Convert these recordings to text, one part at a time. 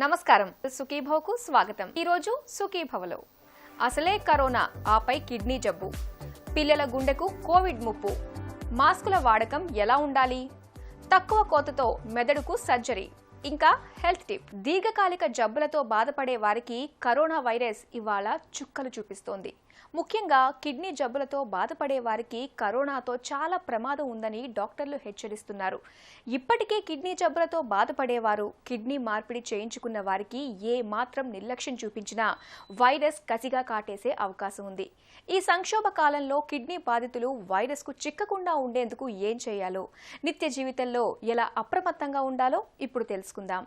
నమస్కారం, సుఖీభవకు స్వాగతం. ఈ రోజు సుఖీభవలో అసలే కరోనా, ఆపై కిడ్నీ జబ్బు, పిల్లల గుండెకు కోవిడ్ ముప్పు, మాస్కుల వాడకం ఎలా ఉండాలి, తక్కువ కోతతో మెదడుకు సర్జరీ, ఇంకా హెల్త్ టిప్. దీర్ఘకాలిక జబ్బులతో బాధపడే వారికి కరోనా వైరస్ ఇవాళ చుక్కలు చూపిస్తోంది. ముఖ్యంగా కిడ్నీ జబ్బులతో బాధపడే వారికి కరోనాతో చాలా ప్రమాదం ఉందని డాక్టర్లు హెచ్చరిస్తున్నారు. ఇప్పటికే కిడ్నీ జబ్బులతో బాధపడేవారు, కిడ్నీ మార్పిడి చేయించుకున్న వారికి ఏ మాత్రం నిర్లక్ష్యం చూపించినా వైరస్ కసిగా కాటేసే అవకాశం ఉంది. ఈ సంక్షోభ కాలంలో కిడ్నీ బాధితులు వైరస్కు చిక్కకుండా ఉండేందుకు ఏం చేయాలో, నిత్య జీవితంలో ఎలా అప్రమత్తంగా ఉండాలో ఇప్పుడు తెలుసుకుందాం.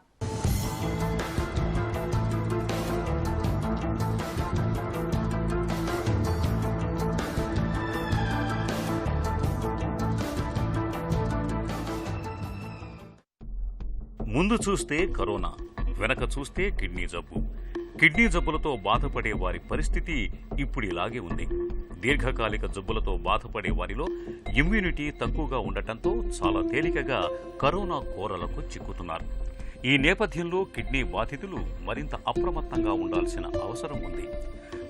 ముందు చూస్తే కరోనా, వెనక చూస్తే కిడ్నీ జబ్బు. కిడ్నీ జబ్బులతో బాధపడే వారి పరిస్థితి ఇప్పుడు ఇలాగే ఉంది. దీర్ఘకాలిక జబ్బులతో బాధపడే వారిలో ఇమ్యూనిటీ తక్కువగా ఉండటంతో చాలా తేలికగా కరోనా కోరలకు చిక్కుతున్నారు. ఈ నేపథ్యంలో కిడ్నీ బాధితులు మరింత అప్రమత్తంగా ఉండాల్సిన అవసరం ఉంది.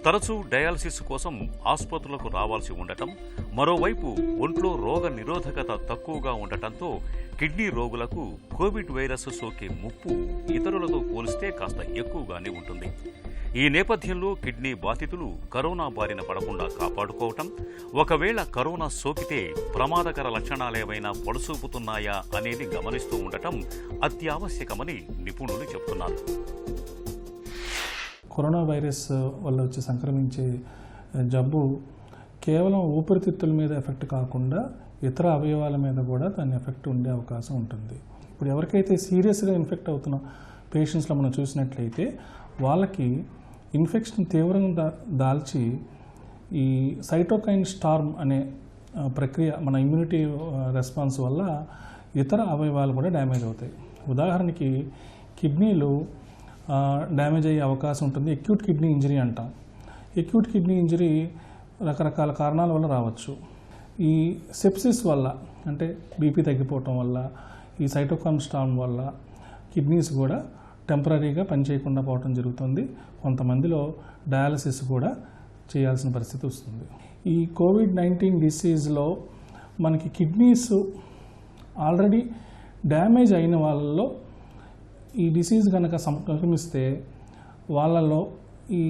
తరచూ డయాలసిస్ కోసం ఆసుపత్రులకు రావాల్సి ఉండటం, మరోవైపు ఒంట్లో రోగ నిరోధకత తక్కువగా ఉండటంతో కిడ్నీ రోగులకు కోవిడ్ వైరస్ సోకే ముప్పు ఇతరులతో పోలిస్తే కాస్త ఎక్కువగానే ఉంటుంది. ఈ నేపథ్యంలో కిడ్నీ బాధితులు కరోనా బారిన పడకుండా కాపాడుకోవటం, ఒకవేళ కరోనా సోకితే ప్రమాదకర లక్షణాలేవైనా పొడసూపుతున్నాయా అనేది గమనిస్తూ ఉండటం అత్యావశ్యకమని నిపుణులు చెబుతున్నారు. కరోనా వైరస్ వల్ల వచ్చి సంక్రమించే జబ్బు కేవలం ఊపిరితిత్తుల మీద ఎఫెక్ట్ కాకుండా ఇతర అవయవాల మీద కూడా దాని ఎఫెక్ట్ ఉండే అవకాశం ఉంటుంది. ఇప్పుడు ఎవరికైతే సీరియస్గా ఇన్ఫెక్ట్ అవుతున్న పేషెంట్స్లో మనం చూసినట్లయితే వాళ్ళకి ఇన్ఫెక్షన్ తీవ్రంగా దాల్చి ఈ సైటోకైన్ స్టార్మ్ అనే ప్రక్రియ మన ఇమ్యూనిటీ రెస్పాన్స్ వల్ల ఇతర అవయవాలు కూడా డ్యామేజ్ అవుతాయి. ఉదాహరణకి కిడ్నీలు డ్యామేజ్ అయ్యే అవకాశం ఉంటుంది. అక్యూట్ కిడ్నీ ఇంజరీ అంటాం. అక్యూట్ కిడ్నీ ఇంజరీ రకరకాల కారణాల వల్ల రావచ్చు. ఈ సెప్సిస్ వల్ల, అంటే బీపీ తగ్గిపోవటం వల్ల, ఈ సైటోకైన్ స్టార్మ్ వల్ల కిడ్నీస్ కూడా టెంపరీగా పనిచేయకుండా పోవటం జరుగుతుంది. కొంతమందిలో డయాలసిస్ కూడా చేయాల్సిన పరిస్థితి వస్తుంది. ఈ కోవిడ్-19 డిసీజ్లో మనకి కిడ్నీస్ ఆల్రెడీ డ్యామేజ్ అయిన వాళ్ళలో ఈ డిసీజ్ కనుక సంక్రమిస్తే వాళ్ళలో ఈ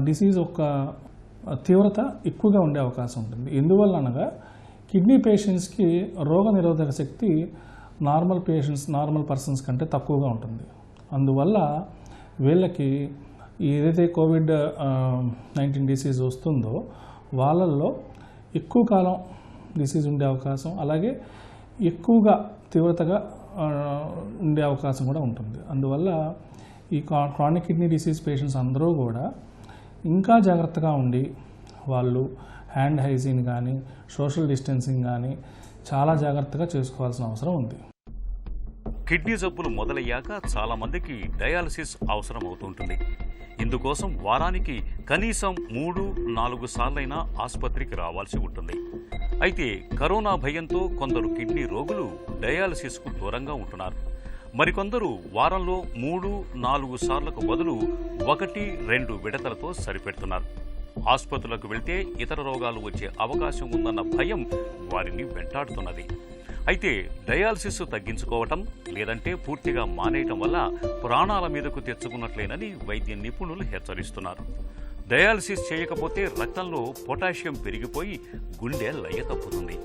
డిసీజ్ యొక్క తీవ్రత ఎక్కువగా ఉండే అవకాశం ఉంటుంది. ఎందువల్ల అనగా కిడ్నీ పేషెంట్స్కి రోగ నిరోధక శక్తి నార్మల్ పర్సన్స్ కంటే తక్కువగా ఉంటుంది. అందువల్ల వీళ్ళకి ఏదైతే కోవిడ్-19 డిసీజ్ వస్తుందో వాళ్ళల్లో ఎక్కువ కాలం డిసీజ్ ఉండే అవకాశం, అలాగే ఎక్కువగా తీవ్రతగా ఉండే అవకాశం కూడా ఉంటుంది. అందువల్ల ఈ క్రానిక్ కిడ్నీ డిసీజ్ పేషెంట్స్ అందరూ కూడా ఇంకా జాగ్రత్తగా ఉండి వాళ్ళు హ్యాండ్ హైజీన్ కానీ, సోషల్ డిస్టెన్సింగ్ కానీ చాలా జాగ్రత్తగా చేసుకోవాల్సిన అవసరం ఉంది. కిడ్నీ జబ్బులు మొదలయ్యాక చాలా మందికి డయాలసిస్ అవసరం అవుతుంటుంది. ఇందుకోసం వారానికి కనీసం 3-4 సార్లైనా ఆసుపత్రికి రావాల్సి ఉంటుంది. అయితే కరోనా భయంతో కొందరు కిడ్నీ రోగులు డయాలసిస్కు దూరంగా ఉంటున్నారు. మరికొందరు వారంలో 3-4 సార్లకు బదులు 1-2 విడతలతో సరిపెడుతున్నారు. ఆసుపత్రులకు వెళ్తే ఇతర రోగాలు వచ్చే అవకాశం ఉందన్న భయం వారిని వెంటాడుతున్నది. అయితే డయాలసిస్ తగ్గించుకోవటం, లేదంటే పూర్తిగా మానేయటం వల్ల ప్రాణాల మీదకు తెచ్చుకున్నట్లేనని వైద్య నిపుణులు హెచ్చరిస్తున్నారు. డయాలసిస్ చేయకపోతే రక్తంలో పొటాషియం పెరిగిపోయి గుండె లయ తప్పుతుంది.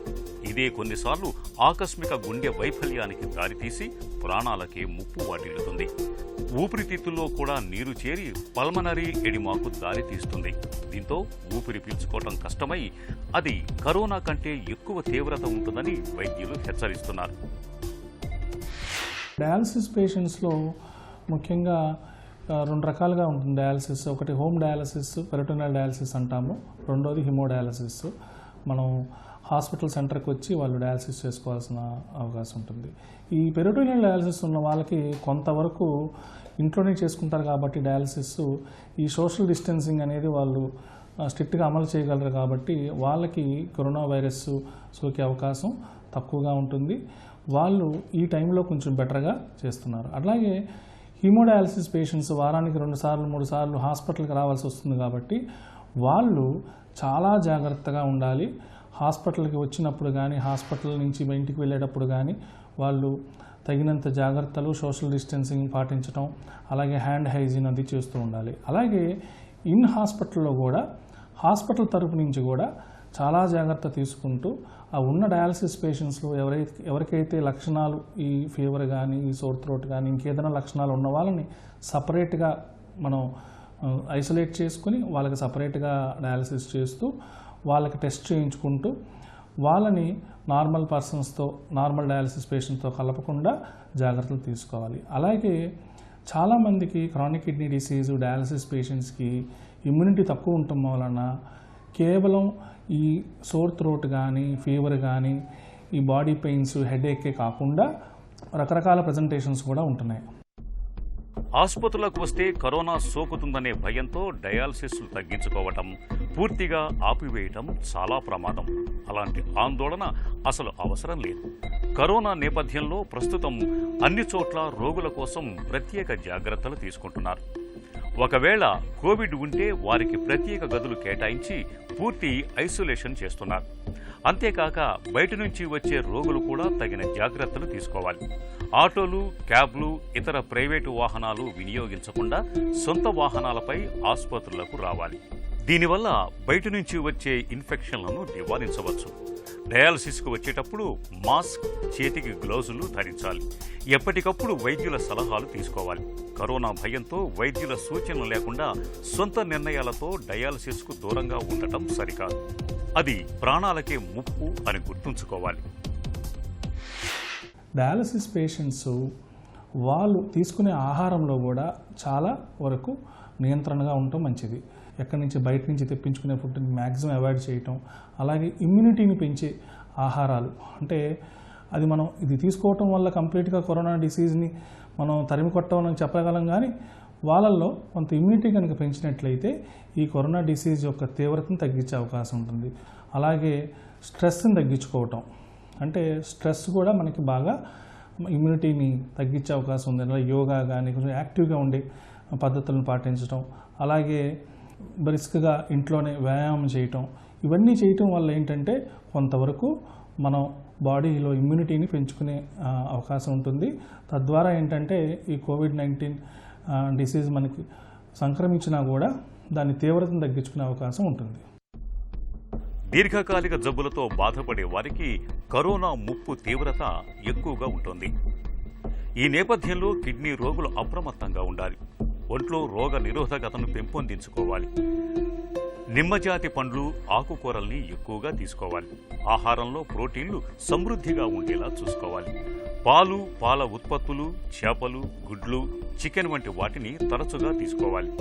ఇదే కొన్నిసార్లు ఆకస్మిక గుండె వైఫల్యానికి దారితీసి ప్రాణాలకే ముప్పు వాటిల్లుతుంది. ఊపిరితిత్తుల్లో కూడా నీరు చేరి పల్మనరీ ఎడిమాకు దారితీస్తుంది. దీంతో ఊపిరి పీల్చుకోవటం కష్టమై అది కరోనా కంటే ఎక్కువ తీవ్రత ఉంటుందని వైద్యులు హెచ్చరిస్తున్నారు. డయాలసిస్ పేషెంట్స్లో ముఖ్యంగా 2 రకాలుగా ఉంటుంది డయాలసిస్. ఒకటి హోమ్ డయాలసిస్, పెరిటోనియల్ డయాలసిస్ అంటాము. రెండోది హిమోడయాలసిస్. మనం హాస్పిటల్ సెంటర్కి వచ్చి వాళ్ళు డయాలసిస్ చేసుకోవాల్సిన అవకాశం ఉంటుంది. ఈ పెరిటోనియల్ డయాలసిస్ ఉన్న వాళ్ళకి కొంతవరకు ఇంట్లోనే చేసుకుంటారు కాబట్టి డయాలసిస్ ఈ సోషల్ డిస్టెన్సింగ్ అనేది వాళ్ళు స్ట్రిక్ట్గా అమలు చేయగలరు కాబట్టి వాళ్ళకి కరోనా వైరస్ సోకే అవకాశం తక్కువగా ఉంటుంది. వాళ్ళు ఈ టైంలో కొంచెం బెటర్గా చేస్తున్నారు. అలాగే హీమోడయాలసిస్ పేషెంట్స్ వారానికి 2 సార్లు 3 సార్లు హాస్పిటల్కి రావాల్సి వస్తుంది కాబట్టి వాళ్ళు చాలా జాగ్రత్తగా ఉండాలి. హాస్పిటల్కి వచ్చినప్పుడు కానీ హాస్పిటల్ నుంచి ఇంటికి వెళ్ళేటప్పుడు కానీ వాళ్ళు తగినంత జాగ్రత్తలు, సోషల్ డిస్టెన్సింగ్ పాటించడం, అలాగే హ్యాండ్ హైజీన్ అది చేస్తూ ఉండాలి. అలాగే ఇన్ హాస్పిటల్లో కూడా హాస్పిటల్ తరపు నుంచి కూడా చాలా జాగ్రత్త తీసుకుంటూ ఆ ఉన్న డయాలసిస్ పేషెంట్స్లో ఎవరికైతే లక్షణాలు ఈ ఫీవర్ కానీ ఈ సోర్ థ్రోట్ కానీ ఇంకేదైనా లక్షణాలు ఉన్న వాళ్ళని సపరేట్గా మనం ఐసోలేట్ చేసుకుని వాళ్ళకి సపరేట్గా డయాలసిస్ చేస్తూ వాళ్ళకి టెస్ట్ చేయించుకుంటూ వాళ్ళని నార్మల్ పర్సన్స్తో నార్మల్ డయాలసిస్ పేషెంట్తో కలపకుండా జాగ్రత్తలు తీసుకోవాలి. అలాగే చాలామందికి క్రానిక్ కిడ్నీ డిసీజ్ డయాలసిస్ పేషెంట్స్కి ఇమ్యూనిటీ తక్కువ ఉండటం వలన కేవలం ఈ సోర్ థ్రోట్ కానీ ఫీవర్ కానీ ఈ బాడీ పెయిన్స్ హెడేకే కాకుండా రకరకాల ప్రజెంటేషన్స్ కూడా ఉంటున్నాయి. ఆసుపత్రులకు వస్తే కరోనా సోకుతుందనే భయంతో డయాలసిస్లు తగ్గించుకోవటం, పూర్తిగా ఆపివేయటం చాలా ప్రమాదం. అలాంటి ఆందోళన అసలు అవసరం లేదు. కరోనా నేపథ్యంలో ప్రస్తుతం అన్ని చోట్ల రోగుల కోసం ప్రత్యేక జాగ్రత్తలు తీసుకుంటున్నారు. ఒకవేళ కోవిడ్ ఉంటే వారికి ప్రత్యేక గదులు కేటాయించి పూర్తి ఐసోలేషన్ చేస్తున్నారు. అంతేకాక బయట నుంచి వచ్చే రోగులు కూడా తగిన జాగ్రత్తలు తీసుకోవాలి. ఆటోలు, క్యాబ్లు, ఇతర ప్రైవేటు వాహనాలు వినియోగించకుండా సొంత వాహనాలపై ఆసుపత్రులకు రావాలి. దీనివల్ల బయట నుంచి వచ్చే ఇన్ఫెక్షన్లను నివారించవచ్చు. డయాలసిస్కు వచ్చేటప్పుడు మాస్క్, చేతికి గ్లౌజులు ధరించాలి. ఎప్పటికప్పుడు వైద్యుల సలహాలు తీసుకోవాలి. కరోనా భయంతో వైద్యుల సూచనలు లేకుండా సొంత నిర్ణయాలతో డయాలసిస్కు దూరంగా ఉండటం సరికాదు. అది ప్రాణాలకే ముప్పు అని గుర్తుంచుకోవాలి. డయాలసిస్ పేషెంట్స్ వాళ్ళు తీసుకునే ఆహారంలో కూడా చాలా వరకు నియంత్రణగా ఉండటం మంచిది. ఎక్కడి నుంచి బయట నుంచి తెప్పించుకునే ఫుడ్ని మ్యాక్సిమం అవాయిడ్ చేయటం, అలాగే ఇమ్యూనిటీని పెంచే ఆహారాలు, అంటే అది మనం ఇది తీసుకోవటం వల్ల కంప్లీట్గా కరోనా డిసీజ్ని మనం తరిమి కొట్టమని చెప్పగలం. కానీ వాళ్ళల్లో కొంత ఇమ్యూనిటీ కనుక పెంచినట్లయితే ఈ కరోనా డిసీజ్ యొక్క తీవ్రతను తగ్గించే అవకాశం ఉంటుంది. అలాగే స్ట్రెస్ని తగ్గించుకోవటం, అంటే స్ట్రెస్ కూడా మనకి బాగా ఇమ్యూనిటీని తగ్గించే అవకాశం ఉంది. అలాగే యోగా కానీ కొంచెం యాక్టివ్గా ఉండే పద్ధతులను పాటించడం, అలాగే బ్రిస్క్గా ఇంట్లోనే వ్యాయామం చేయటం, ఇవన్నీ చేయటం వల్ల ఏంటంటే కొంతవరకు మనం బాడీలో ఇమ్యూనిటీని పెంచుకునే అవకాశం ఉంటుంది. తద్వారా ఏంటంటే ఈ కోవిడ్-19 డిసీజ్ మనకి సంక్రమించినా కూడా దాని తీవ్రతను తగ్గించుకునే అవకాశం ఉంటుంది. దీర్ఘకాలిక జబ్బులతో బాధపడే వారికి కరోనా ముప్పు తీవ్రత ఎక్కువగా ఉంటుంది. ఈ నేపథ్యంలో కిడ్నీ రోగులు అప్రమత్తంగా ఉండాలి. ఒంట్లో రోగ నిరోధకతను పెంపొందించుకోవాలి. నిమ్మజాతి పండ్లు, ఆకుకూరల్ని ఎక్కువగా తీసుకోవాలి. ఆహారంలో ప్రోటీన్లు సమృద్ధిగా ఉండేలా చూసుకోవాలి. పాలు, పాల ఉత్పత్తులు, చేపలు, గుడ్లు, చికెన్ వంటి వాటిని తరచుగా తీసుకోవాలి.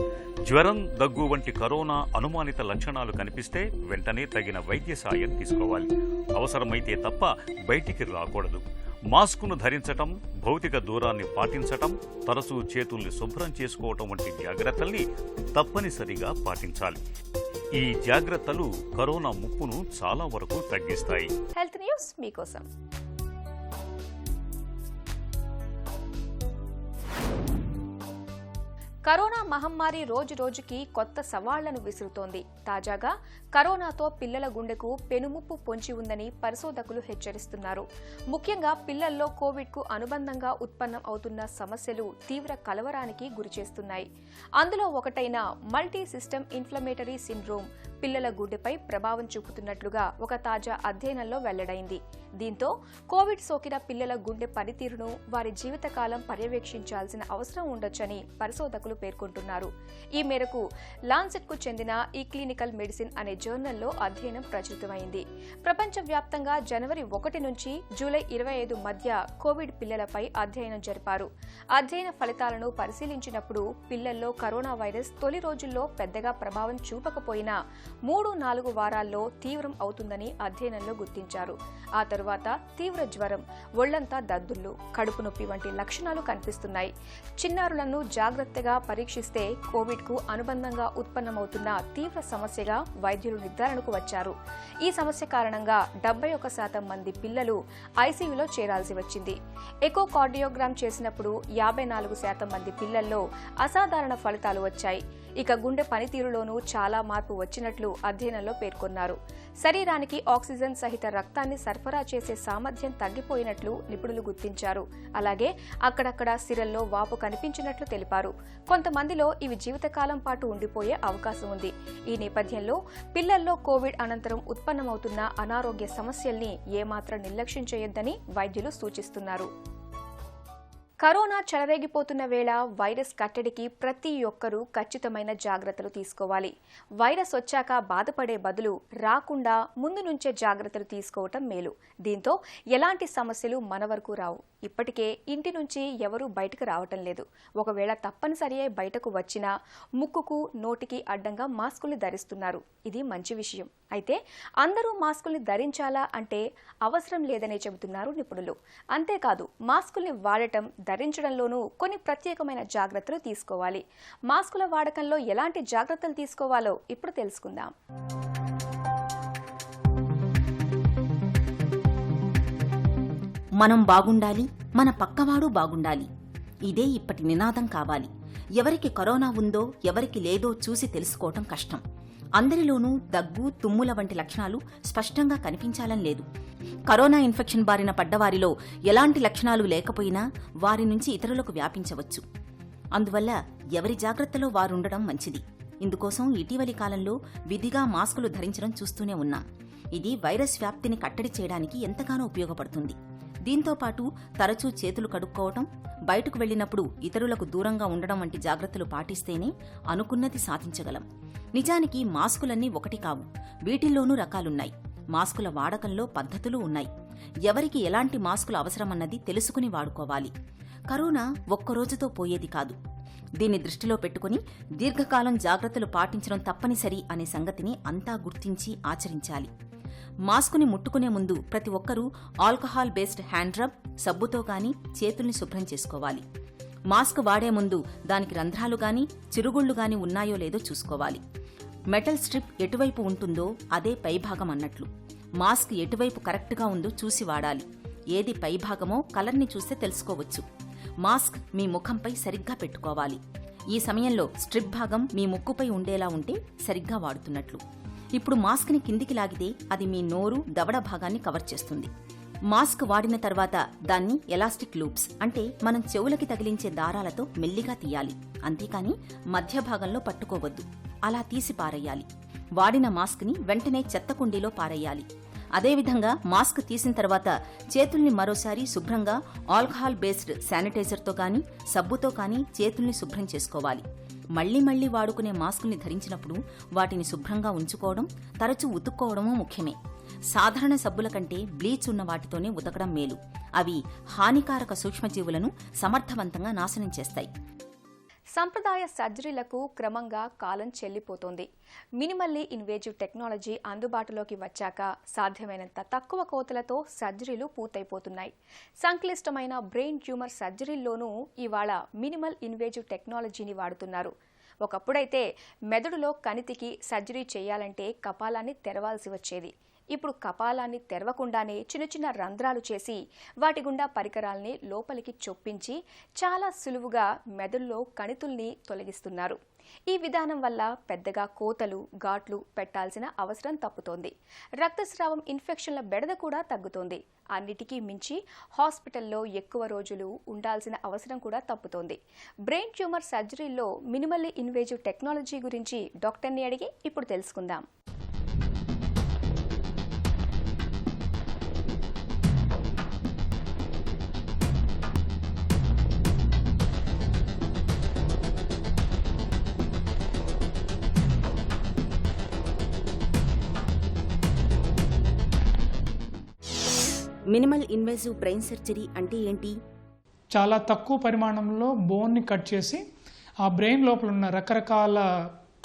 జ్వరం, దగ్గు వంటి కరోనా అనుమానిత లక్షణాలు కనిపిస్తే వెంటనే తగిన వైద్య సాయం తీసుకోవాలి. అవసరమైతే తప్ప బయటికి రాకూడదు. మాస్కును ధరించటం, భౌతిక దూరాన్ని పాటించటం, తరచూ చేతుల్ని శుభ్రం చేసుకోవటం వంటి జాగ్రత్తల్ని తప్పనిసరిగా పాటించాలి. ఈ జాగ్రత్తలు కరోనా ముప్పును చాలా వరకు తగ్గిస్తాయి. హెల్త్ న్యూస్ మీకోసం. కరోనా మహమ్మారి రోజు రోజుకి కొత్త సవాళ్లను విసురుతోంది. తాజాగా కరోనాతో పిల్లల గుండెకు పెనుముప్పు పొంచి ఉందని పరిశోధకులు హెచ్చరిస్తున్నారు. ముఖ్యంగా పిల్లల్లో కోవిడ్కు అనుబంధంగా ఉత్పన్నం అవుతున్న సమస్యలు తీవ్ర కలవరానికి గురిచేస్తున్నాయి. అందులో ఒకటైన మల్టీ సిస్టమ్ ఇన్ఫ్లమేటరీ సిండ్రోమ్ పిల్లల గుండెపై ప్రభావం చూపుతున్నట్లుగా ఒక తాజా అధ్యయనంలో వెల్లడైంది. దీంతో కోవిడ్ సోకిన పిల్లల గుండె పనితీరును వారి జీవితకాలం పర్యవేక్షించాల్సిన అవసరం ఉండొచ్చని పరిశోధకులు పేర్కొంటున్నారు. ఈ మేరకు లాన్సెట్కు చెందిన ఈ క్లినికల్ మెడిసిన్ అనే జర్నల్లో అధ్యయనం ప్రచురితమైంది. ప్రపంచవ్యాప్తంగా జనవరి 1 నుంచి జూలై 25 మధ్య కోవిడ్ పిల్లలపై అధ్యయనం జరిపారు. అధ్యయన ఫలితాలను పరిశీలించినప్పుడు పిల్లల్లో కరోనా వైరస్ తొలి రోజుల్లో పెద్దగా ప్రభావం చూపకపోయినా 3-4 వారాల్లో తీవ్రం అవుతుందని అధ్యయనంలో గుర్తించారు. ఆ తరువాత తీవ్ర జ్వరం, ఒళ్లంతా దద్దుర్లు, కడుపు నొప్పి వంటి లక్షణాలు కనిపిస్తున్నాయి. చిన్నారులను జాగ్రత్తగా పరీక్షిస్తే కోవిడ్కు అనుబంధంగా ఉత్పన్నమవుతున్న తీవ్ర సమస్యగా వైద్యులు నిర్ధారణకు వచ్చారు. ఈ సమస్య కారణంగా 71% మంది పిల్లలు ఐసీయూలో చేరాల్సి వచ్చింది. ఎకోకార్డియోగ్రామ్ చేసినప్పుడు 54% మంది పిల్లల్లో అసాధారణ ఫలితాలు వచ్చాయి. ఇక గుండె పనితీరులోనూ చాలా మార్పు వచ్చినట్లు అధ్యయనంలో పేర్కొన్నారు. శరీరానికి ఆక్సిజన్ సహిత రక్తాన్ని సరఫరా చేసే సామర్థ్యం తగ్గిపోయినట్లు నిపుణులు గుర్తించారు. అలాగే అక్కడక్కడ సిరల్లో వాపు కనిపించినట్లు తెలిపారు. కొంతమందిలో ఇవి జీవితకాలం పాటు ఉండిపోయే అవకాశం ఉంది. ఈ నేపథ్యంలో పిల్లల్లో కోవిడ్ అనంతరం ఉత్పన్నమవుతున్న అనారోగ్య సమస్యల్ని ఏమాత్రం నిర్లక్ష్యం చేయొద్దని వైద్యులు సూచిస్తున్నారు. కరోనా చెలరేగిపోతున్న వేళ వైరస్ కట్టడికి ప్రతి ఒక్కరూ ఖచ్చితమైన జాగ్రత్తలు తీసుకోవాలి. వైరస్ వచ్చాక బాధపడే బదులు రాకుండా ముందు నుంచే జాగ్రత్తలు తీసుకోవటం మేలు. దీంతో ఎలాంటి సమస్యలు మన వరకు రావు. ఇప్పటికే ఇంటి నుంచి ఎవరూ బయటకు రావటం లేదు. ఒకవేళ తప్పనిసరి అయి బయటకు వచ్చినా ముక్కుకు, నోటికి అడ్డంగా మాస్కుల్ని ధరిస్తున్నారు. ఇది మంచి విషయం. అయితే అందరూ మాస్కుల్ని ధరించాలా అంటే అవసరం లేదనే చెబుతున్నారు నిపుణులు. అంతేకాదు మాస్కుల్ని వాడటం, ధరించడంలోనూ కొన్ని ప్రత్యేకమైన జాగ్రత్తలు తీసుకోవాలి. మాస్కుల వాడకంలో ఎలాంటి జాగ్రత్తలు తీసుకోవాలో ఇప్పుడు తెలుసుకుందాం. మనం బాగుండాలి, మన పక్కవాడు బాగుండాలి. ఇదే ఇప్పటి నినాదం కావాలి. ఎవరికి కరోనా ఉందో ఎవరికి లేదో చూసి తెలుసుకోవటం కష్టం. అందరిలోనూ దగ్గు, తుమ్ముల వంటి లక్షణాలు స్పష్టంగా కనిపించాలని లేదు. కరోనా ఇన్ఫెక్షన్ బారిన పడ్డవారిలో ఎలాంటి లక్షణాలు లేకపోయినా వారి నుంచి ఇతరులకు వ్యాపించవచ్చు. అందువల్ల ఎవరి జాగ్రత్తలో వారుండడం మంచిది. ఇందుకోసం ఇటీవలి కాలంలో విధిగా మాస్కులు ధరించడం చూస్తూనే ఉన్నాం. ఇది వైరస్ వ్యాప్తిని కట్టడి చేయడానికి ఎంతగానో ఉపయోగపడుతుంది. దీంతో పాటు తరచూ చేతులు కడుక్కోవటం, బయటకు వెళ్లినప్పుడు ఇతరులకు దూరంగా ఉండడం వంటి జాగ్రత్తలు పాటిస్తేనే అనుకున్నది సాధించగలం. నిజానికి మాస్కులన్నీ ఒకటి కావు. వీటిల్లోనూ రకాలున్నాయి. మాస్కుల వాడకంలో పద్ధతులు ఉన్నాయి. ఎవరికి ఎలాంటి మాస్కులు అవసరమన్నది తెలుసుకుని వాడుకోవాలి. కరోనా ఒక్కరోజుతో పోయేది కాదు. దీన్ని దృష్టిలో పెట్టుకుని దీర్ఘకాలం జాగ్రత్తలు పాటించడం తప్పనిసరి అనే సంగతిని అంతా గుర్తించి ఆచరించాలి. మాస్కుని ముట్టుకునే ముందు ప్రతి ఒక్కరూ ఆల్కహాల్ బేస్డ్ హ్యాండ్ రబ్, సబ్బుతో గాని చేతుల్ని శుభ్రం చేసుకోవాలి. మాస్క్ వాడే ముందు దానికి రంధ్రాలు గాని, చిరుగుళ్లు గాని ఉన్నాయో లేదో చూసుకోవాలి. మెటల్ స్ట్రిప్ ఎటువైపు ఉంటుందో అదే పైభాగం అన్నట్లు. మాస్క్ ఎటువైపు కరెక్ట్గా ఉందో చూసి వాడాలి. ఏది పైభాగమో కలర్ని చూస్తే తెలుసుకోవచ్చు. మాస్క్ మీ ముఖంపై సరిగ్గా పెట్టుకోవాలి. ఈ సమయంలో స్ట్రిప్ భాగం మీ ముక్కుపై ఉండేలా ఉంటే సరిగ్గా వాడుతున్నట్లు. ఇప్పుడు మాస్క్ని కిందికి లాగితే అది మీ నోరు, దవడ భాగాన్ని కవర్ చేస్తుంది. మాస్క్ వాడిన తర్వాత దాన్ని ఎలాస్టిక్ లూప్స్ అంటే మనం చెవులకి తగిలించే దారాలతో మెల్లిగా తీయాలి. అంతేకాని మధ్య భాగంలో పట్టుకోవద్దు. అలా తీసి పారేయాలి. వాడిన మాస్క్ని వెంటనే చెత్త కుండీలో పారేయాలి. అదేవిధంగా మాస్క్ తీసిన తర్వాత చేతుల్ని మరోసారి శుభ్రంగా ఆల్కహాల్ బేస్డ్ శానిటైజర్తో కానీ, సబ్బుతో కానీ చేతుల్ని శుభ్రం చేసుకోవాలి. మళ్లీ వాడుకునే మాస్కుల్ని ధరించినప్పుడు వాటిని శుభ్రంగా ఉంచుకోవడం, తరచూ ఉతుక్కోవడమూ ముఖ్యమే. సాధారణ సబ్బుల కంటే బ్లీచ్ ఉన్న వాటితోనే ఉతకడం మేలు. అవి హానికారక సూక్ష్మజీవులను సమర్థవంతంగా నాశనం చేస్తాయి. సంప్రదాయ సర్జరీలకు క్రమంగా కాలం చెల్లిపోతోంది. మినిమల్లీ ఇన్వేజివ్ టెక్నాలజీ అందుబాటులోకి వచ్చాక సాధ్యమైనంత తక్కువ కోతలతో సర్జరీలు పూర్తయిపోతున్నాయి. సంక్లిష్టమైన బ్రెయిన్ ట్యూమర్ సర్జరీల్లోనూ ఇవాళ మినిమల్ ఇన్వేజివ్ టెక్నాలజీని వాడుతున్నారు. ఒకప్పుడైతే మెదడులో కణితికి సర్జరీ చేయాలంటే కపాలాన్ని తెరవాల్సి వచ్చేది. ఇప్పుడు కపాలాన్ని తెరవకుండానే చిన్న రంధ్రాలు చేసి వాటి గుండా పరికరాల్ని లోపలికి చొప్పించి చాలా సులువుగా మెదడులో కణితుల్ని తొలగిస్తున్నారు. ఈ విధానం వల్ల పెద్దగా కోతలు, ఘాట్లు పెట్టాల్సిన అవసరం తప్పుతోంది. రక్తస్రావం ఇన్ఫెక్షన్ల బెడద కూడా తగ్గుతోంది. అన్నిటికీ మించి హాస్పిటల్లో ఎక్కువ రోజులు ఉండాల్సిన అవసరం కూడా తప్పుతోంది. బ్రెయిన్ ట్యూమర్ సర్జరీల్లో మినిమల్లీ ఇన్వేజివ్ టెక్నాలజీ గురించి డాక్టర్ని అడిగి ఇప్పుడు తెలుసుకుందాం. మినిమల్ ఇన్వేజివ్ బ్రెయిన్ సర్జరీ అంటే ఏంటి? చాలా తక్కువ పరిమాణంలో బోన్ని కట్ చేసి ఆ బ్రెయిన్ లోపల ఉన్న రకరకాల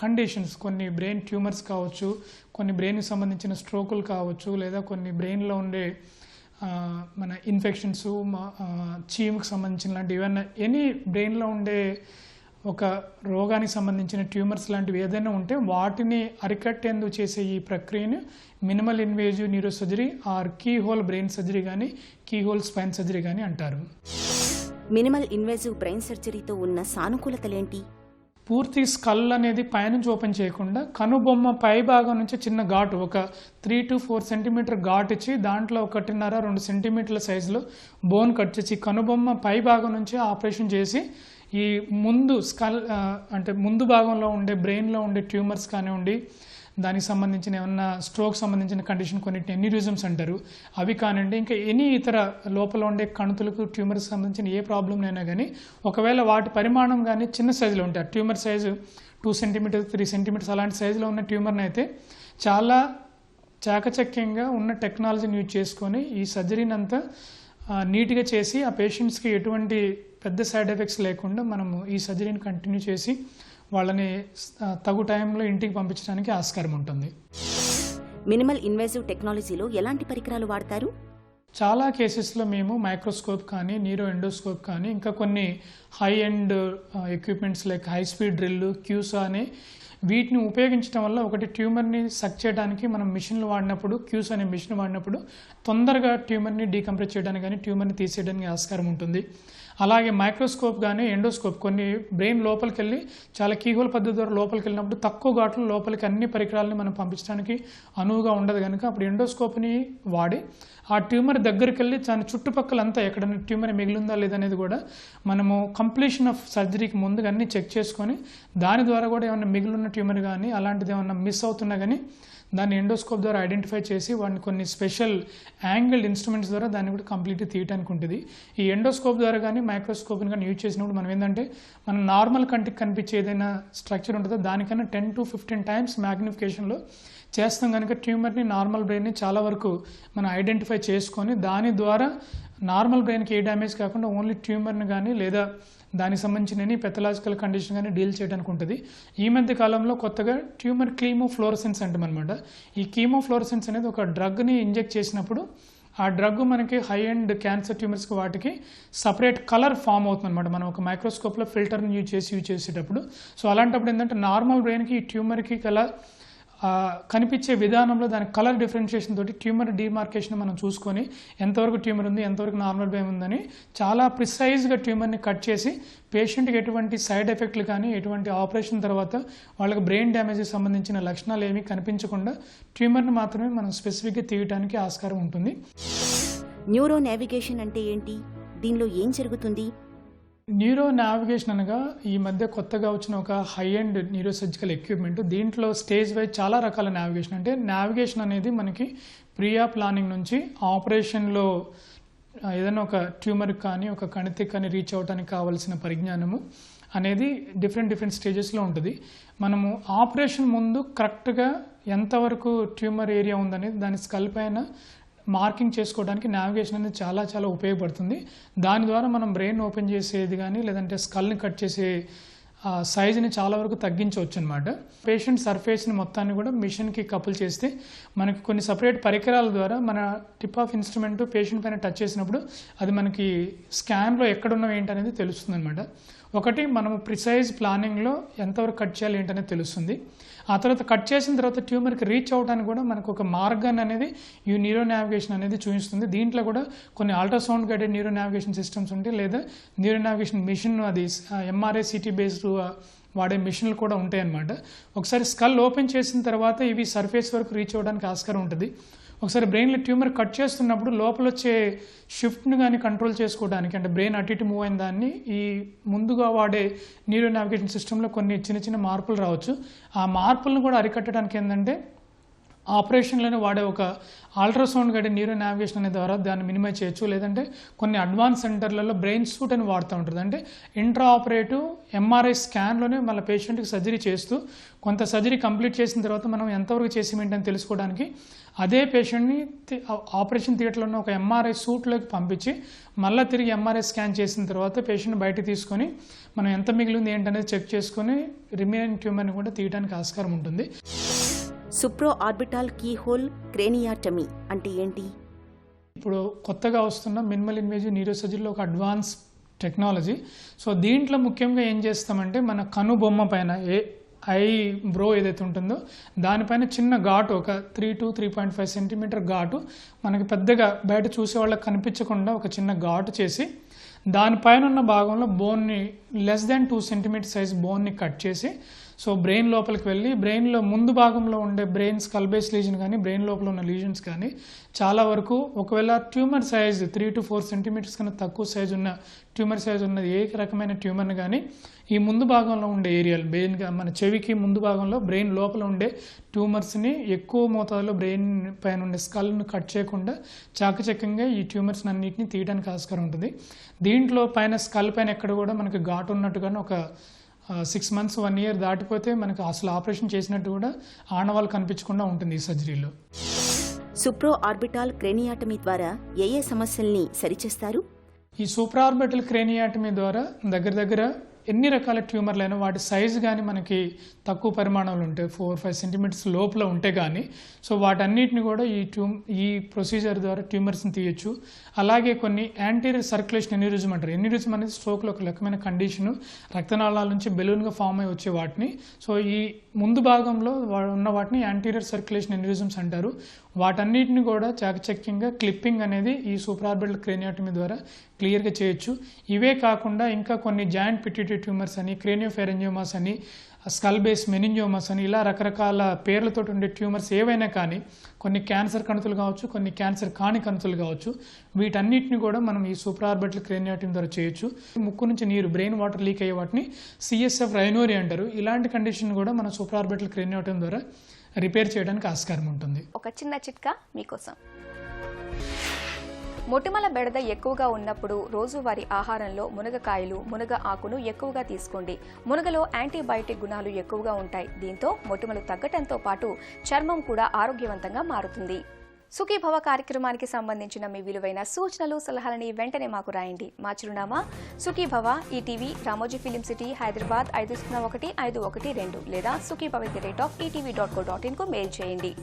కండిషన్స్, కొన్ని బ్రెయిన్ ట్యూమర్స్ కావచ్చు, కొన్ని బ్రెయిన్కి సంబంధించిన స్ట్రోకులు కావచ్చు, లేదా కొన్ని బ్రెయిన్లో ఉండే మన ఇన్ఫెక్షన్స్, చీమ్కి సంబంధించిన లాంటి ఏమైనా ఎనీ బ్రెయిన్లో ఉండే ఒక రోగానికి సంబంధించిన ట్యూమర్స్ లాంటివి ఏదైనా ఉంటే వాటిని అరికట్టేందుకు చేసే ఈ ప్రక్రియను minimal invasive neuro surgery or key hole brain surgery కానీ కీ హోల్ స్పైన్ సర్జరీ కానీ అంటారు. మినిమల్ ఇన్వేజివ్ బ్రెయిన్ సర్జరీతో ఉన్న సానుకూలతలేంటి? పూర్తి స్కల్ అనేది పైనుంచి ఓపెన్ చేయకుండా కనుబొమ్మ పై భాగం నుంచి చిన్న ఘాటు, ఒక 3 to 4 సెంటీమీటర్ ఘాటు ఇచ్చి దాంట్లో 1.5-2 సెంటీమీటర్ల సైజులో బోన్ కట్ చేసి కనుబొమ్మ పై భాగం నుంచి ఆపరేషన్ చేసి ఈ ముందు స్కల్ అంటే ముందు భాగంలో ఉండే బ్రెయిన్లో ఉండే ట్యూమర్స్ కానివ్వండి, దానికి సంబంధించిన ఏమన్నా స్ట్రోక్ సంబంధించిన కండిషన్ కొన్నిటిని ఎన్యూరిజమ్స్ అంటారు, అవి కానివ్వండి, ఇంకా ఎనీ ఇతర లోపల ఉండే కణుతులకు ట్యూమర్స్ సంబంధించిన ఏ ప్రాబ్లంనైనా కానీ ఒకవేళ వాటి పరిమాణం కానీ చిన్న సైజులో ఉంటే ట్యూమర్ సైజు 2 సెంటీమీటర్స్ 3 సెంటీమీటర్స్ అలాంటి సైజులో ఉన్న ట్యూమర్ని అయితే చాలా చాకచక్యంగా ఉన్న టెక్నాలజీని యూజ్ చేసుకొని ఈ సర్జరీని అంతా నీట్గా చేసి ఆ పేషెంట్స్కి ఎటువంటి పెద్ద సైడ్ ఎఫెక్ట్స్ లేకుండా మనము ఈ సర్జరీని కంటిన్యూ చేసి వాళ్ళని తగు టైంలో ఇంటికి పంపించడానికి ఆస్కారం ఉంటుంది. మినిమల్ ఇన్వేజివ్ టెక్నాలజీలో ఎలాంటి పరికరాలు వాడతారు? చాలా కేసెస్లో మేము మైక్రోస్కోప్ కానీ న్యూరో ఎండోస్కోప్ కానీ ఇంకా కొన్ని high end equipments like high speed drill, క్యూసా అని వీటిని ఉపయోగించడం వల్ల ఒకటి ట్యూమర్ని సక్ చేయడానికి మనం మిషన్లు వాడినప్పుడు, క్యూస్ అనే మిషన్ వాడినప్పుడు తొందరగా ట్యూమర్ని డీకంప్రెస్ చేయడానికి కానీ ట్యూమర్ని తీసేయడానికి ఆస్కారం ఉంటుంది. అలాగే మైక్రోస్కోప్ కానీ ఎండోస్కోప్ కొన్ని బ్రెయిన్ లోపలికి వెళ్ళి చాలా కీహోల్ పద్ధతి ద్వారా లోపలికి వెళ్ళినప్పుడు తక్కువ ఘాట్లు లోపలికి అన్ని పరికరాలని మనం పంపించడానికి అనువుగా ఉండదు కనుక అప్పుడు ఎండోస్కోప్ని వాడి ఆ ట్యూమర్ దగ్గరికి వెళ్ళి దాని చుట్టుపక్కలంతా ఎక్కడైనా ట్యూమర్ మిగిలిందా లేదనేది కూడా మనము కంప్లీషన్ ఆఫ్ సర్జరీకి ముందుగా అన్ని చెక్ చేసుకొని దాని ద్వారా కూడా ఏమైనా మిగిలిన ట్యూమర్ కానీ అలాంటిది ఏమైనా మిస్ అవుతున్నా కానీ దాన్ని ఎండోస్కోప్ ద్వారా ఐడెంటిఫై చేసి వాటిని కొన్ని స్పెషల్ యాంగిల్డ్ ఇన్స్ట్రుమెంట్స్ ద్వారా దాన్ని కూడా కంప్లీట్గా తీయడానికి ఉంటుంది. ఈ ఎండోస్కోప్ ద్వారా కానీ మైక్రోస్కోప్ని కానీ యూజ్ చేసినప్పుడు మనం ఏంటంటే మనం నార్మల్ కంటికి కనిపించే ఏదైనా స్ట్రక్చర్ ఉంటుందో దానికన్నా 10 to 15 times మ్యాగ్నిఫికేషన్లో చేస్తాం కనుక ట్యూమర్ని నార్మల్ బ్రెయిన్ని చాలా వరకు మనం ఐడెంటిఫై చేసుకొని దాని ద్వారా నార్మల్ బ్రెయిన్కి ఏ డ్యామేజ్ కాకుండా ఓన్లీ ట్యూమర్ని కానీ లేదా దానికి సంబంధించిన ఎనీ పెథలాజికల్ కండిషన్ కానీ డీల్ చేయడానికి ఉంటుంది. ఈ మధ్య కాలంలో కొత్తగా ట్యూమర్ కీమోఫ్లోరసెన్స్ అంటామన్నమాట. ఈ కీమోఫ్లోరసెన్స్ అనేది ఒక డ్రగ్ని ఇంజెక్ట్ చేసినప్పుడు ఆ డ్రగ్ మనకి హై అండ్ క్యాన్సర్ ట్యూమర్స్కి వాటికి సపరేట్ కలర్ ఫామ్ అవుతుంది అనమాట. మనం ఒక మైక్రోస్కోప్లో ఫిల్టర్ని యూజ్ చేసేటప్పుడు. సో అలాంటప్పుడు ఏంటంటే నార్మల్ బ్రెయిన్కి ఈ ట్యూమర్కి గల కనిపించే విధానంలో దాని కలర్ డిఫరెన్షియేషన్ తోటి ట్యూమర్ డిమార్కేషన్ మనం చూసుకొని ఎంతవరకు ట్యూమర్ ఉంది, ఎంతవరకు నార్మల్ బ్రెయిన్ ఉందని చాలా ప్రిసైజ్గా ట్యూమర్ని కట్ చేసి పేషెంట్కి ఎటువంటి సైడ్ ఎఫెక్ట్లు కానీ ఎటువంటి ఆపరేషన్ తర్వాత వాళ్ళకి బ్రెయిన్ డ్యామేజ్కి సంబంధించిన లక్షణాలు ఏమీ కనిపించకుండా ట్యూమర్ని మాత్రమే మనం స్పెసిఫిక్గా తీయడానికి ఆస్కారం ఉంటుంది. న్యూరో నావిగేషన్ అంటే ఏంటి? దీనిలో ఏం జరుగుతుంది? న్యూరో నావిగేషన్ అనగా ఈ మధ్య కొత్తగా వచ్చిన ఒక high and neuro surgical equipment. దీంట్లో స్టేజ్ వైజ్ చాలా రకాల నావిగేషన్. అంటే నావిగేషన్ అనేది మనకి ప్రియా ప్లానింగ్ నుంచి ఆపరేషన్లో ఏదైనా ఒక ట్యూమర్ కానీ ఒక కణితికి కానీ రీచ్ అవ్వడానికి కావాల్సిన పరిజ్ఞానము అనేది డిఫరెంట్ స్టేజెస్లో ఉంటుంది. మనము ఆపరేషన్ ముందు కరెక్ట్గా ఎంతవరకు ట్యూమర్ ఏరియా ఉందనేది దాని స్కల్ పైన మార్కింగ్ చేసుకోవడానికి నావిగేషన్ అనేది చాలా ఉపయోగపడుతుంది. దాని ద్వారా మనం బ్రెయిన్ ఓపెన్ చేసేది కానీ లేదంటే స్కల్ని కట్ చేసే సైజుని చాలా వరకు తగ్గించవచ్చు అనమాట. పేషెంట్ సర్ఫేస్ని మొత్తాన్ని కూడా మిషన్కి కపుల్ చేస్తే మనకి కొన్ని సపరేట్ పరికరాల ద్వారా మన టిప్ ఆఫ్ ఇన్స్ట్రుమెంట్ పేషెంట్ పైన టచ్ చేసినప్పుడు అది మనకి స్కాన్లో ఎక్కడున్నవి ఏంటనేది తెలుస్తుంది అనమాట. ఒకటి మనము ప్రిసైజ్ ప్లానింగ్లో ఎంతవరకు కట్ చేయాలి ఏంటనేది తెలుస్తుంది. ఆ తర్వాత కట్ చేసిన తర్వాత ట్యూమర్కి రీచ్ అవ్వడానికి కూడా మనకు ఒక మార్గాన్ని అనేది ఈ న్యూరో నావిగేషన్ అనేది చూపిస్తుంది. దీంట్లో కూడా కొన్ని ultrasound guided neuro navigation systems ఉంటాయి, లేదా న్యూరో నావిగేషన్ మిషన్ అది MRI CT బేస్డ్ వాడే మిషన్లు కూడా ఉంటాయి అన్నమాట. ఒకసారి స్కల్ ఓపెన్ చేసిన తర్వాత ఇవి సర్ఫేస్ వరకు రీచ్ అవ్వడానికి ఆస్కారం ఉంటుంది. ఒకసారి బ్రెయిన్లో ట్యూమర్ కట్ చేస్తున్నప్పుడు లోపల వచ్చే షిఫ్ట్ని కానీ కంట్రోల్ చేసుకోవడానికి, అంటే బ్రెయిన్ అటు ఇటు మూవ్ అయిన దాన్ని ఈ ముందుగా వాడే న్యూరో నావిగేషన్ సిస్టంలో కొన్ని చిన్న మార్పులు రావచ్చు. ఆ మార్పులను కూడా అరికట్టడానికి ఏంటంటే ఆపరేషన్లోనే వాడే ఒక అల్ట్రాసౌండ్ గడి న్యూరో నావిగేషన్ అనే ద్వారా దాన్ని మినిమైజ్ చేయొచ్చు. లేదంటే కొన్ని అడ్వాన్స్ సెంటర్లలో బ్రెయిన్ సూట్ అని వాడుతూ ఉంటుంది. అంటే ఇంట్రా ఆపరేటివ్ ఎంఆర్ఐ స్కాన్లోనే మన పేషెంట్కి సర్జరీ చేస్తూ కొంత సర్జరీ కంప్లీట్ చేసిన తర్వాత మనం ఎంతవరకు చేసి ఏంటని తెలుసుకోవడానికి అదే పేషెంట్ని ఆపరేషన్ థియేటర్లో ఉన్న ఒక ఎంఆర్ఐ సూట్లోకి పంపించి మళ్ళీ తిరిగి ఎంఆర్ఐ స్కాన్ చేసిన తర్వాత పేషెంట్ బయటకు తీసుకొని మనం ఎంత మిగిలింది ఏంటనేది చెక్ చేసుకొని రిమైనింగ్ ట్యూమర్ని కూడా తీయడానికి ఆస్కారం ఉంటుంది. సుప్రో ఆర్బిటాల్ కీహోల్ క్రేనియాటమీ అంటే ఏంటి? ఇప్పుడు కొత్తగా వస్తున్న మినిమల్ ఇన్వేజివ్ న్యూరోసర్జరీలో ఒక అడ్వాన్స్ టెక్నాలజీ. సో దీంట్లో ముఖ్యంగా ఏం చేస్తామంటే మన కను బొమ్మ పైన ఐ బ్రో ఏదైతే ఉంటుందో దానిపైన చిన్న ఘాటు ఒక 3 to 3.5 సెంటీమీటర్ ఘాటు మనకి పెద్దగా బయట చూసే వాళ్ళకి కనిపించకుండా ఒక చిన్న ఘాటు చేసి దానిపైన ఉన్న భాగంలో బోన్ని లెస్ దాన్ 2 సెంటీమీటర్ సైజ్ బోన్ని కట్ చేసి సో బ్రెయిన్ లోపలికి వెళ్ళి బ్రెయిన్లో ముందు భాగంలో ఉండే బ్రెయిన్ స్కల్ బేస్ లీజన్ కానీ బ్రెయిన్ లోపల ఉన్న లీజన్స్ కానీ చాలా వరకు ఒకవేళ ట్యూమర్ సైజ్ 3 to 4 సెంటీమీటర్స్ కన్నా తక్కువ సైజు ఉన్న ట్యూమర్ సైజ్ ఉన్నది ఏ రకమైన ట్యూమర్ని కానీ ఈ ముందు భాగంలో ఉండే ఏరియాలు బ్రెయిన్గా మన చెవికి ముందు భాగంలో బ్రెయిన్ లోపల ఉండే ట్యూమర్స్ని ఎక్కువ మోతాదులో బ్రెయిన్ పైన ఉండే స్కల్ను కట్ చేయకుండా చాకచక్యంగా ఈ ట్యూమర్స్ అన్నింటినీ తీయడానికి ఆస్కారం ఉంటుంది. దీంట్లో పైన స్కల్ పైన ఎక్కడ కూడా మనకి ఘాటు ఉన్నట్టుగానే ఒక 6 months 1 year దాటిపోతే మనకు అసలు ఆపరేషన్ చేసినట్టు కూడా ఆనవాళ్ళు కనిపించకుండా ఉంటుంది ఈ సర్జరీలో. సుప్రో ఆర్బిటాల్ క్రేనియాటమీ ద్వారా ఏ సమస్యల్ని సరిచేస్తారు? ఈ సూప్రా ఆర్బిటల్ క్రేనియాటమీ ద్వారా దగ్గర ఎన్ని రకాల ట్యూమర్లైనా వాటి సైజు కానీ మనకి తక్కువ పరిమాణాలు ఉంటాయి 4-5 సెంటీమీటర్స్ లోపల ఉంటే కానీ సో వాటన్నిటిని కూడా ఈ ప్రొసీజర్ ద్వారా ట్యూమర్స్ని తీయచ్చు. అలాగే కొన్ని యాంటీరియర్ సర్క్యులేషన్ ఎన్యూరిజం అంటారు. ఎన్యూరిజం అనేది స్ట్రోక్లో ఒక రకమైన కండిషను, రక్తనాళాల నుంచి బెలూన్గా ఫామ్ అయి వచ్చే వాటిని సో ఈ ముందు భాగంలో ఉన్న వాటిని యాంటీరియర్ సర్క్యులేషన్ ఎన్యూరిజమ్స్ అంటారు. వాటన్నిటిని కూడా చాకచక్యంగా క్లిప్పింగ్ అనేది ఈ సూప్రాఆర్బిటల్ క్రేనియాటమీ ద్వారా క్లియర్గా చేయొచ్చు. ఇవే కాకుండా ఇంకా కొన్ని జాయింట్ పిట్యూటరీ ట్యూమర్స్ అని, క్రేనియోఫెరెంజియోమాస్ అని, స్కల్ బేస్ మెనింజియోమాస్ అని ఇలా రకరకాల పేర్లతో ఉండే ట్యూమర్స్ ఏవైనా కానీ కొన్ని క్యాన్సర్ కణుతులు కావచ్చు, కొన్ని క్యాన్సర్ కాని కణుతులు కావచ్చు, వీటన్నిటిని కూడా మనం ఈ సూప్రాఆర్బిటల్ క్రేనియాటమీ ద్వారా చేయొచ్చు. ముక్కు నుంచి నీరు బ్రెయిన్ వాటర్ లీక్ అయ్యే వాటిని CSF రైనోరీ అంటారు. ఇలాంటి కండిషన్ కూడా మన సూప్రాఆర్బిటల్ క్రేనియాటమీ ద్వారా రిపేర్ చేయడానికి ఆస్కారం ఉంటుంది. ఒక చిన్న చిట్కా మీకోసం. మొటిమల బెడద ఎక్కువగా ఉన్నప్పుడు రోజువారీ ఆహారంలో మునగకాయలు, మునగ ఆకును ఎక్కువగా తీసుకోండి. మునగలో యాంటీబయాటిక్ గుణాలు ఎక్కువగా ఉంటాయి. దీంతో మొటిమలు తగ్గటంతో పాటు చర్మం కూడా ఆరోగ్యవంతంగా మారుతుంది. సుఖీభవ కార్యక్రమానికి సంబంధించిన మీ విలువైన సూచనలు, సలహాలని వెంటనే మాకు రాయండి. మా చిరునామా Sukhibhava, ETV, Ramoji film city, Hyderabad 501512 లేదా sukhibhava@etv.co.in కు మెయిల్ చేయండి.